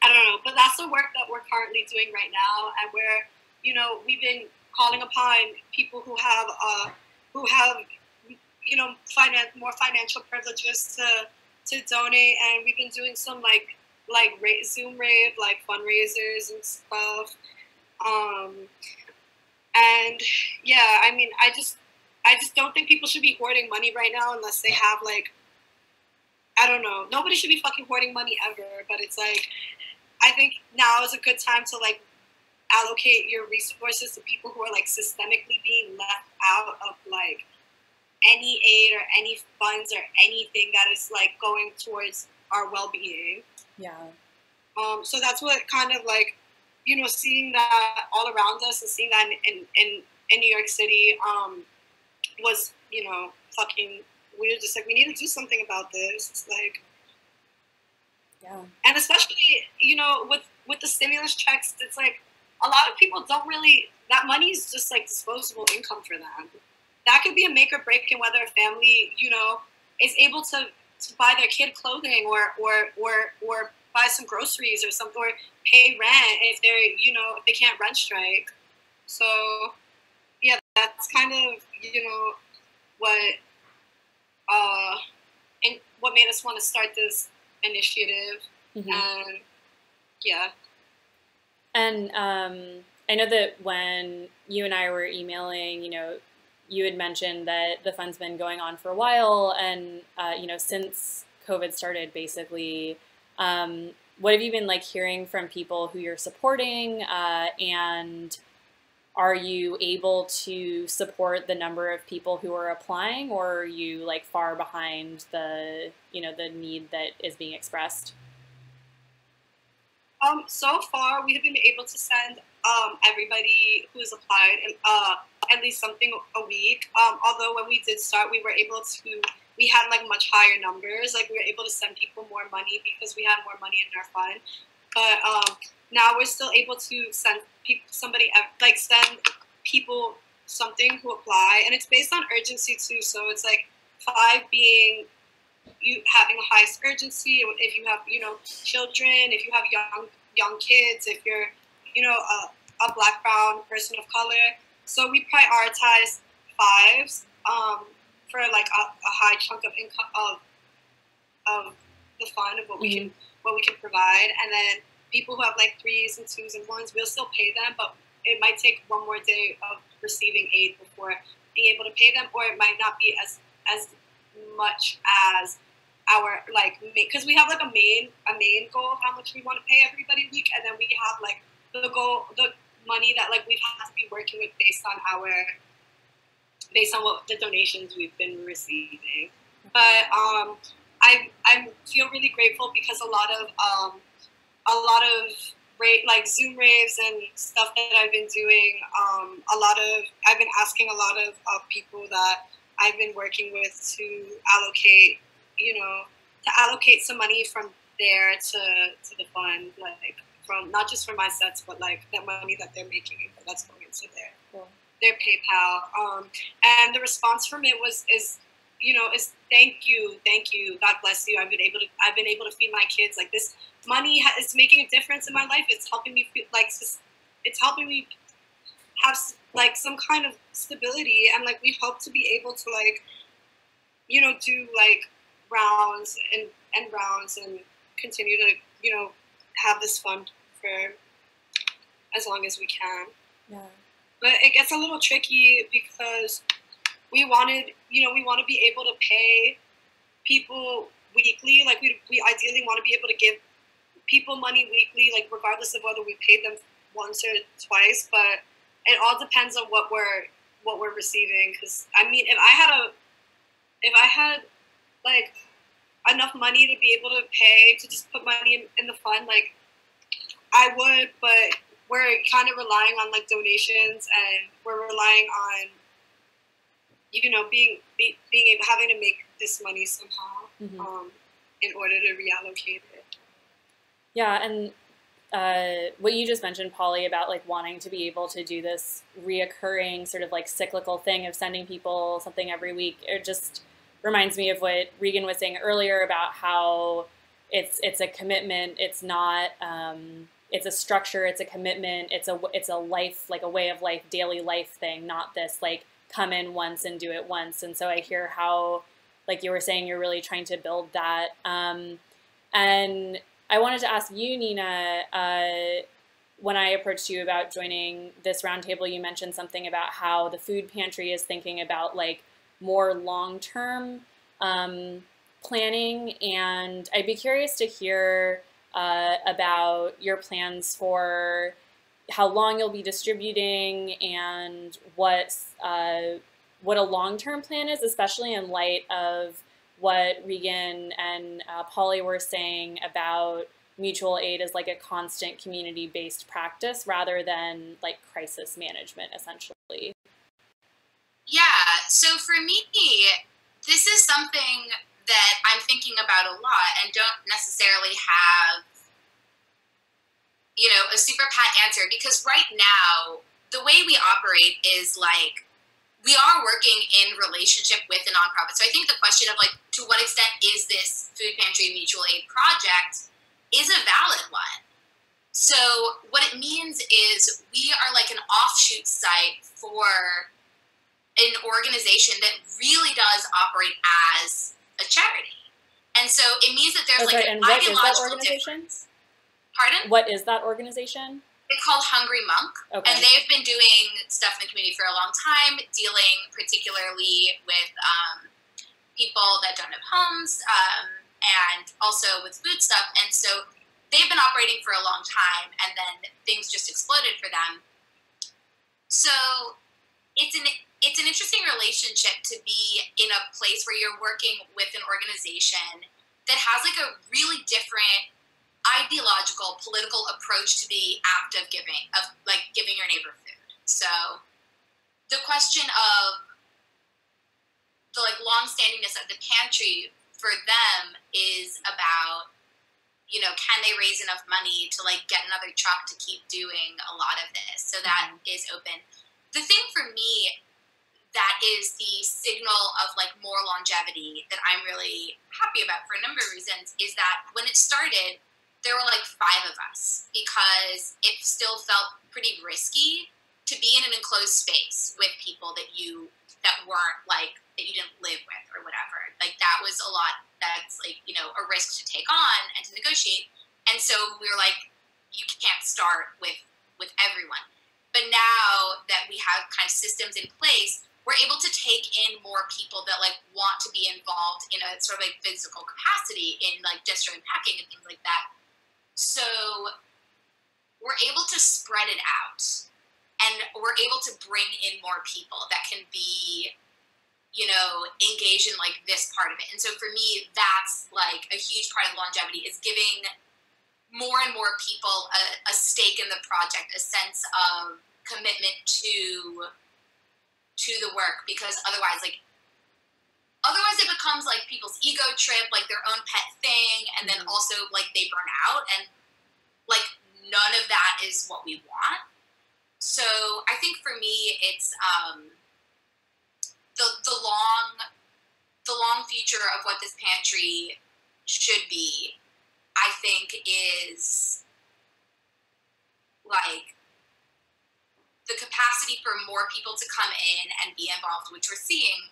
I don't know, but that's the work that we're currently doing right now. And we're, you know, we've been calling upon people who have, you know, more financial privileges to donate. And we've been doing some Zoom rave, like fundraisers and stuff. And yeah, I mean, I just don't think people should be hoarding money right now unless they have like, I don't know, nobody should be fucking hoarding money ever. But it's like, I think now is a good time to like allocate your resources to people who are like systemically being left out of like any aid or any funds or anything that is like going towards our well-being. Yeah. So that's what kind of like, you know, seeing that all around us and seeing that in New York City was, you know, fucking weird. Just like, we need to do something about this. It's like, yeah. And especially, you know, with the stimulus checks, it's like a lot of people don't really, that money is just like disposable income for them. That could be a make or break in whether a family, you know, is able to buy their kid clothing or buy some groceries or something, or pay rent if they're, you know, if they can't rent strike. So yeah, that's kind of, you know, what made us want to start this initiative. Mm-hmm. And yeah. And I know that when you and I were emailing, you know, you had mentioned that the fund's been going on for a while, and you know, since COVID started, basically, what have you been like hearing from people who you're supporting, and are you able to support the number of people who are applying, or are you like far behind the, you know, the need that is being expressed? So far, we have been able to send everybody who has applied at least something a week. Although when we did start, we had like much higher numbers. Like we were able to send people more money because we had more money in our fund. But now we're still able to send people something who apply, and it's based on urgency too. So it's like 5 being you having the highest urgency. If you have, you know, children, if you have young kids, if you're, you know, a Black, brown person of color. So we prioritize 5s for like a high chunk of income of the fund of what we can provide, and then people who have like 3s and 2s and 1s, we'll still pay them, but it might take one more day of receiving aid before being able to pay them, or it might not be as much as our like, because we have like a main goal of how much we want to pay everybody a week, and then we have like the money that like we've had to be working with based on what the donations we've been receiving. But I feel really grateful because a lot of like Zoom raves and stuff that I've been doing. I've been asking a lot of people that I've been working with to allocate some money from there to the fund, like from not just for my sets, but like the money that they're making that's going into their PayPal. And the response from it is thank you, God bless you. I've been able to feed my kids. Like this money is making a difference in my life. It's helping me feel like it's helping me have like some kind of stability, and like we hope to be able to like, you know, do like rounds and rounds and continue to, you know, have this fund for as long as we can. Yeah. But it gets a little tricky because we want to be able to pay people weekly. Like we ideally want to be able to give people money weekly, like regardless of whether we paid them once or twice. But it all depends on what we're receiving. Because I mean, if I had like enough money to be able to pay to just put money in the fund, like I would, but we're kind of relying on like donations, and we're relying on, you know, being able, having to make this money somehow in order to reallocate it. Yeah, and what you just mentioned, Polly, about like wanting to be able to do this reoccurring sort of like cyclical thing of sending people something every week, it just reminds me of what Regan was saying earlier about how it's a commitment. It's not it's a structure. It's a commitment. It's a life, like a way of life, daily life thing, not this like come in once and do it once. And so I hear how, like you were saying, you're really trying to build that. And I wanted to ask you, Nina, when I approached you about joining this roundtable, you mentioned something about how the food pantry is thinking about like more long-term planning, and I'd be curious to hear about your plans for how long you'll be distributing and what a long-term plan is, especially in light of what Regan and Polly were saying about mutual aid as like a constant community-based practice rather than like crisis management, essentially. Yeah, so for me, this is something that I'm thinking about a lot and don't necessarily have, you know, a super pat answer, because right now, the way we operate is like, we are working in relationship with a nonprofit. So I think the question of like, to what extent is this food pantry mutual aid project is a valid one. So what it means is we are like an offshoot site for an organization that really does operate as a charity. And so it means that there's like an ideological difference. Pardon? What is that organization? It's called Hungry Monk, and they've been doing stuff in the community for a long time, dealing particularly with people that don't have homes, and also with food stuff. And so they've been operating for a long time, and then things just exploded for them. So it's an interesting relationship to be in a place where you're working with an organization that has like a really different ideological, political approach to the act of giving your neighbor food. So the question of the like long-standingness of the pantry for them is about, you know, can they raise enough money to like get another truck to keep doing a lot of this? So that is open. The thing for me that is the signal of like more longevity that I'm really happy about for a number of reasons is that when it started, there were like 5 of us because it still felt pretty risky to be in an enclosed space with people that weren't like, that you didn't live with or whatever. Like that was a lot, that's like, you know, a risk to take on and to negotiate. And so we were like, you can't start with everyone. But now that we have kind of systems in place, we're able to take in more people that like want to be involved in a sort of like physical capacity in like distro and packing and things like that. So we're able to spread it out, and we're able to bring in more people that can be, you know, engaged in like this part of it. And so for me, that's like a huge part of longevity, is giving more and more people a stake in the project, a sense of commitment to the work, because otherwise it becomes like people's ego trip, like their own pet thing, and then also like they burn out, and like none of that is what we want. So I think for me, it's the long future of what this pantry should be, I think, is like the capacity for more people to come in and be involved, which we're seeing,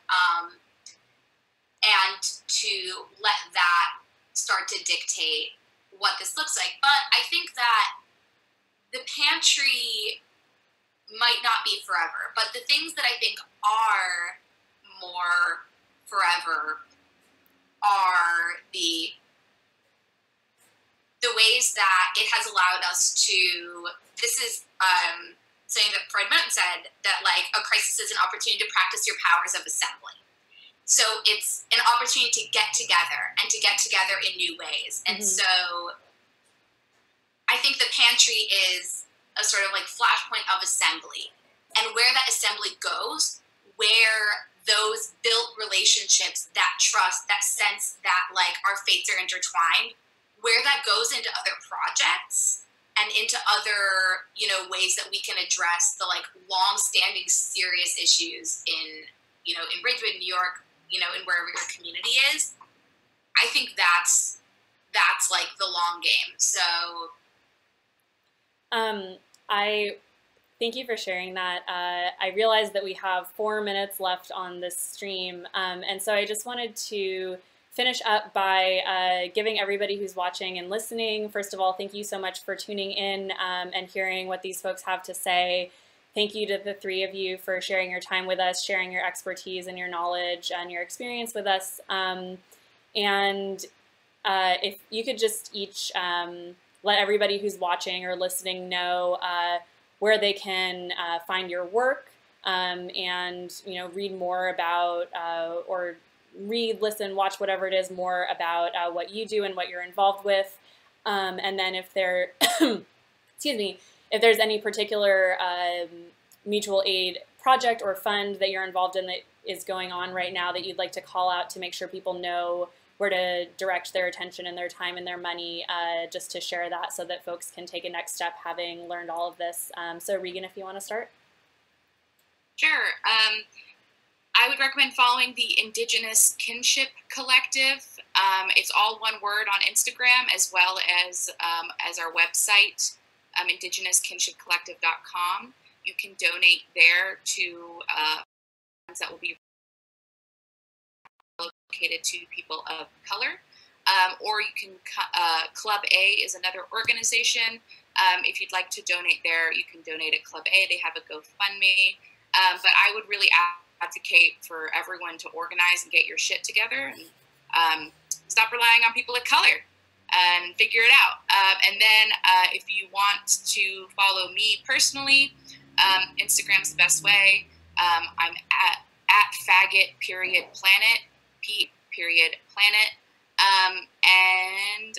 and to let that start to dictate what this looks like. But I think that the pantry might not be forever, but the things that I think are more forever are the ways that it has allowed us to, this is saying that Freud Moten said, that like a crisis is an opportunity to practice your powers of assembly. So it's an opportunity to get together and to get together in new ways. And so I think the pantry is a sort of like flashpoint of assembly. And where that assembly goes, where those built relationships, that trust, that sense that like our fates are intertwined, where that goes into other projects and into other, you know, ways that we can address the like long-standing serious issues in, you know, in Ridgewood, New York, you know, and wherever your community is. I think that's like the long game. So I thank you for sharing that. I realized that we have 4 minutes left on this stream, and so I just wanted to finish up by giving everybody who's watching and listening, first of all, thank you so much for tuning in and hearing what these folks have to say. Thank you to the three of you for sharing your time with us, sharing your expertise and your knowledge and your experience with us. And if you could just each let everybody who's watching or listening know where they can find your work and, you know, read more about or read, listen, watch, whatever it is, more about what you do and what you're involved with. And then if there, excuse me, if there's any particular mutual aid project or fund that you're involved in that is going on right now that you'd like to call out to make sure people know where to direct their attention and their time and their money, just to share that so that folks can take a next step having learned all of this. So Regan, if you want to start. Sure. I would recommend following the Indigenous Kinship Collective. It's all one word on Instagram, as well as our website, indigenouskinshiPcollective.com. You can donate there to funds that will be located to people of color. Or you can, Club A is another organization. If you'd like to donate there, you can donate at Club A. They have a GoFundMe. But I would really advocate for everyone to organize and get your shit together and stop relying on people of color and figure it out. And then if you want to follow me personally, Instagram's the best way. I'm at faggot.planet, P.planet. And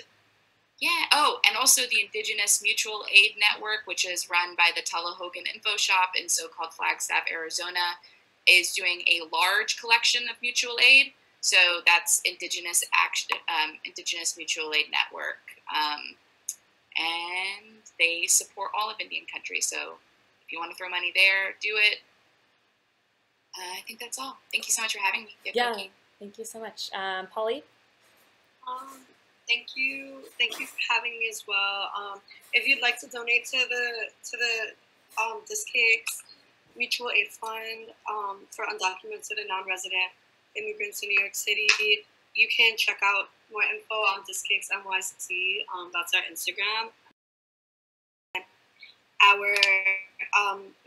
yeah, oh, and also the Indigenous Mutual Aid Network, which is run by the Tullahogan Info Shop in so-called Flagstaff, Arizona, is doing a large collection of mutual aid. So that's Indigenous Mutual Aid Network. And they support all of Indian country. So if you want to throw money there, do it. I think that's all. Thank you so much for having me. Yeah, thank you so much. Polly? Thank you for having me as well. If you'd like to donate to the Discakes Mutual Aid Fund for undocumented and non-resident immigrants in New York City, you can check out more info on Discakes NYC. That's our Instagram. Our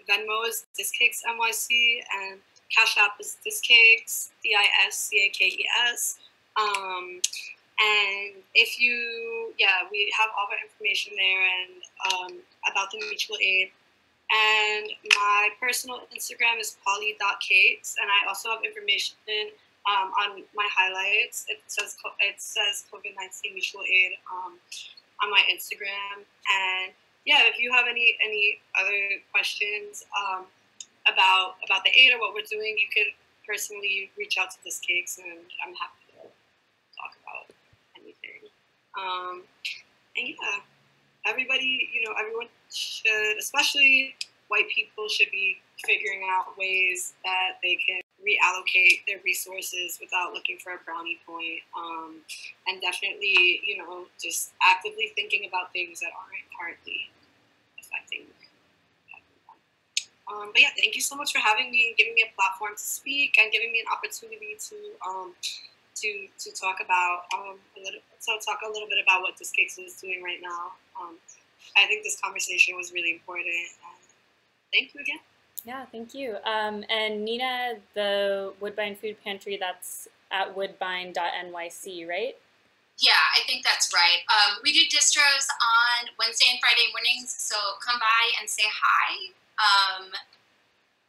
Venmo is Discakes NYC, and Cash App is Discakes, DISCAKES. And if you, we have all our information there and about the mutual aid. And my personal Instagram is polly.cakes, and I also have information on my highlights. It says COVID-19 mutual aid on my Instagram. And yeah, if you have any other questions about the aid or what we're doing, you can personally reach out to Discakes, and I'm happy to talk about anything. And yeah, everybody, everyone should, especially white people, should be figuring out ways that they can reallocate their resources without looking for a brownie point. And definitely, just actively thinking about things that aren't currently affecting them. But yeah, thank you so much for having me and giving me a platform to speak and giving me an opportunity to talk about a little bit about what Discakes is doing right now. I think this conversation was really important. Thank you again. Yeah, thank you. And Nina, the Woodbine Food Pantry, that's at woodbine.nyc, right? Yeah, I think that's right. We do distros on Wednesday and Friday mornings, so come by and say hi.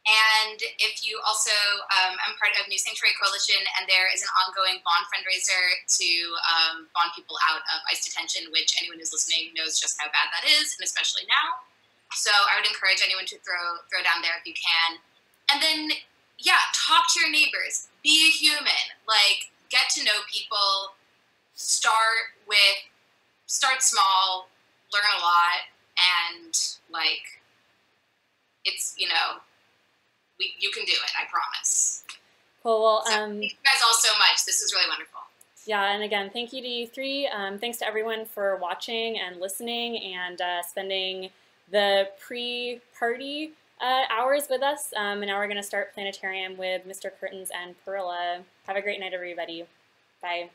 And if you also, I'm part of New Sanctuary Coalition, and there is an ongoing bond fundraiser to bond people out of ICE detention, which anyone who's listening knows just how bad that is, and especially now. So I would encourage anyone to throw down there if you can. And then, yeah, talk to your neighbors. Be a human. Like, get to know people. Start small, learn a lot, and, like, it's, you know, you can do it, I promise. Cool. Well, so thank you guys all so much. This is really wonderful. Yeah, and again, thank you to you three. Thanks to everyone for watching and listening and spending the pre-party hours with us. And now we're going to start Planetarium with Mr. Curtains and Perilla. Have a great night, everybody. Bye.